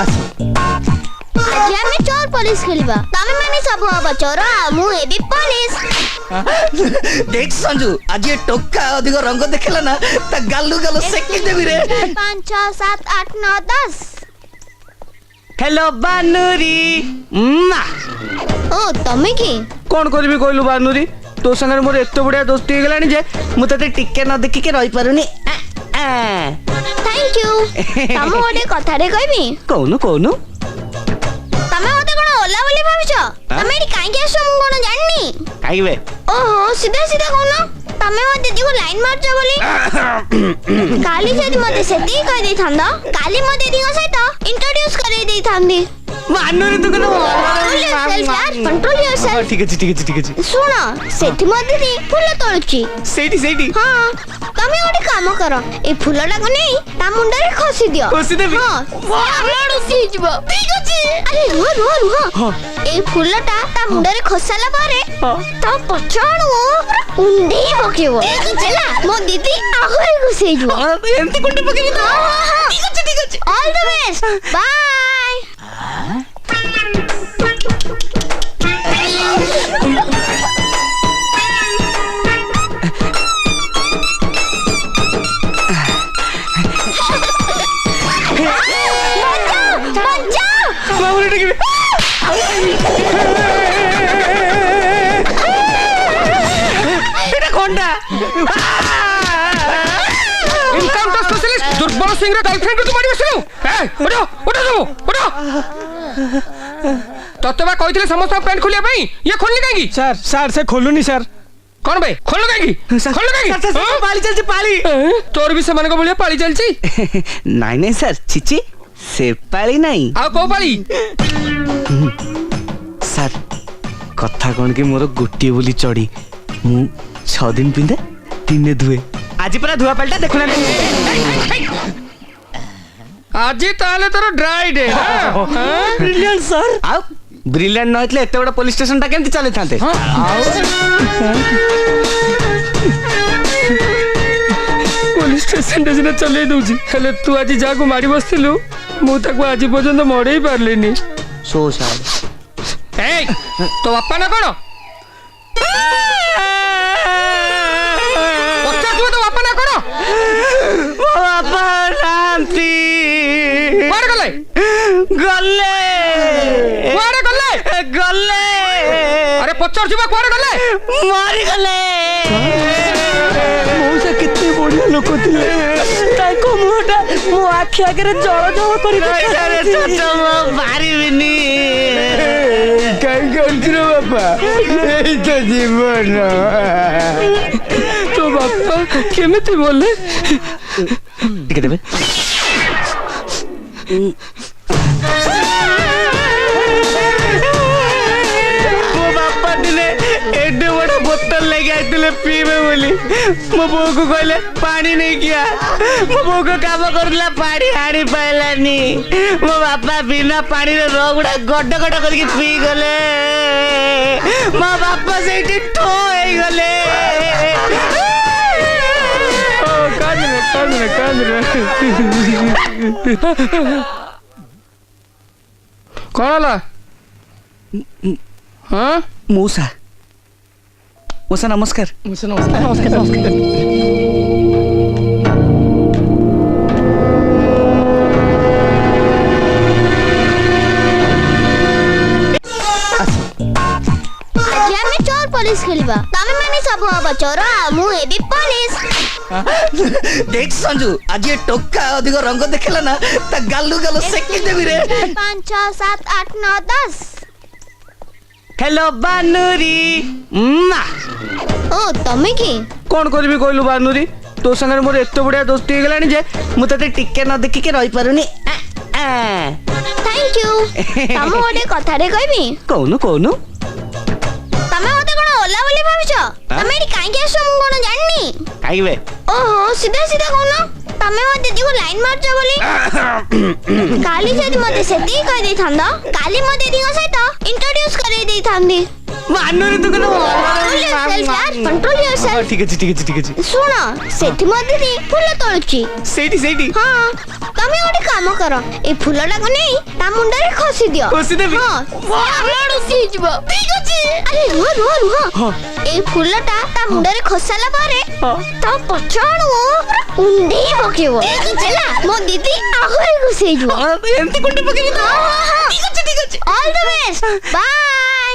आज आमे चोर पुलिस खेलिबा तमे माने सब हबा चोर मु हेबी पुलिस। देख संजू आज ये टोका अधिक रंग देखला ना ता गालू गालू सेकी देबी रे। 5 6 7 8 9 10। हेलो बानुरी ओ तमे की कौन करबी कहलु बानुरी तो संगे मोर एत बढ़िया दोस्ती हो गलानी जे मु तते टिके न देखि के रहि पारुनी। थैंक यू तम ओडे कथा रे कहबी कहनु कहनु तमे ओते कोन ओला बोली भाबिछो तमे एडी काई के आसो मु कोन जाननी काई बे ओहो सीधा सीधा कहनो तमे ओ दीदी को लाइन मारछो बोली काली जदी मते सेती कहि दे थांदा काली मो दीदी को सहित इंट्रोड्यूस करै दे थांदी। बानुरी तू कनो कंट्रोल योरसेल्फ। ठीक अछि ठीक अछि ठीक अछि सुनो सेठी मो दीदी फूल तोळची सेठी सेठी हां तमे ओडी काम करो ए फूलटा को नै ता मुंडा रे खसी दियो खसी देबी हां वाड़ सी जबो ठीक अछि अरे रुह ए फूलटा ता मुंडा रे खसला पारे ता पछाणो उंडी पकेबो चला मो दीदी आगरे घुसे जबो एंती कुंडी पकेबी ठीक अछि all the best bye. Encounter specialist Durbal Singh रे गर्लफ्रेंड तू मारी बसलु ए उठो उठो सब उठो तत्ते बा कहितले समस्त पैंट खोलिया पई ये खोलनी काई सर सर से खोलुनी सर कौन भाई खोल काई खोल काई सर पाली चलची पाली तोर भी समान को बोलिया पाली चलची नहीं नहीं सर चिची से पाली नहीं आ को पाली सर कथा कोन के मोर गुटी बोली चढ़ी मु 6 दिन पिंदे 3 ने धुए आज पूरा धुआ पलटा देखला आज ताले तोर ड्राई डे ब्रिलियंट सर आओ ब्रिलियंट न होतले एते बड़ा पुलिस स्टेशन ता केमति चले थांते पुलिस स्टेशन रे जने चले दउजी हेले तू आज जाको मारी बसथिलु मु ताको आज पर्यंत मरेई पारलेनी सो सर ए तो बापा ना कोन पच्चा तू तो बापा ना कोन बाबा शांति मार गले गले कुआरे गले गले अरे पच्चर जीवा कुआरे गले मारी गले मौसा कितने बढ़िया लोक थिले ताको मुटा मो आखि आगे रे जळ जळ करी अरे सच मारी बिनी काई करछरो बाबा एई तो जीवन तो बापा केमिति बोले ठीक देबे मो बापा दिले एडे बड़ा बोतल लेके आइले पीबे बोली मो बो को कहले पानी नहीं किया मो बो को काम करला पानी हाड़ी पाइलानी मो बापा बिना पानी रे रोगुडा गड्ड गड्ड करके पी गले मो बापा सेठी ठो होई गले कौन ला हाँ मूसा मूसा नमस्कार आज आमे चोर पुलिस खेलिबा तमे माने सब हबा चोर मु हेबी पुलिस। देख संजू आज ये टोका अधिक रंग देखला ना ता गालू गालू सेकी देबी रे। 5 6 7 8 9 10। हेलो बानुरी ओ तमे की कौन करबी कहलु बानुरी तो संगे मोर एत बढ़िया दोस्ती हो गलानी जे मु तते टिके न देखि के रहि पारुनी। थैंक यू तम ओडे कथा रे कहबी कहनु कहनु तमे ओते कोन ओला बोली भाबिछो तमे एडी काई के आसो मु कोन जाननी काई बे ओहो सीधा सीधा कहनो तमे ओ दीदी को लाइन मारछो बोली काली जदी मते सेती कहि दे थांदा काली मो दीदी को सहित इंट्रोड्यूस करै दे थांदी। ମାନୁନି ତୁ କିନ୍ତୁ କଣ୍ଟ୍ରୋଲ yourself ଠିକ ଅଛି ଠିକ ଅଛି ଠିକ ଅଛି ଶୁଣ ସେଠି ମୋ ଦିଦି ଫୁଲ ତୋଳୁଛି ସେଇଠି ସେଇଠି ହଁ ତମେ ଗୋଟେ କାମ କର ଏ ଫୁଲଟାକୁ ନେଇ ତା ମୁଣ୍ଡରେ ଖସି ଦିଅ ଖୋସିଦେବି? ହଁ ସିଏ ହେଇଯିବ ଠିକ ଅଛି ଆରେ ରୁହ ରୁହ ରୁହ ହଁ। ଏଇ ଫୁଲଟା ତା ମୁଣ୍ଡରେ ଖସାଲା ପରେ ହଁ। ତା ପଛଆଡୁ ପୁରା କୁଣ୍ଡେଇ ପକେଇବ ହେଲା ମୋ ଦିଦି ଆହୁରି ଖୁସି ହେଇଯିବ ଏମିତି କୁଣ୍ଡି ପକେଇବି ତ? ଠିକ ଅଛି ଠିକ ଅଛି ଅଲ୍ ଦ ବେଷ୍ଟ ବାଏ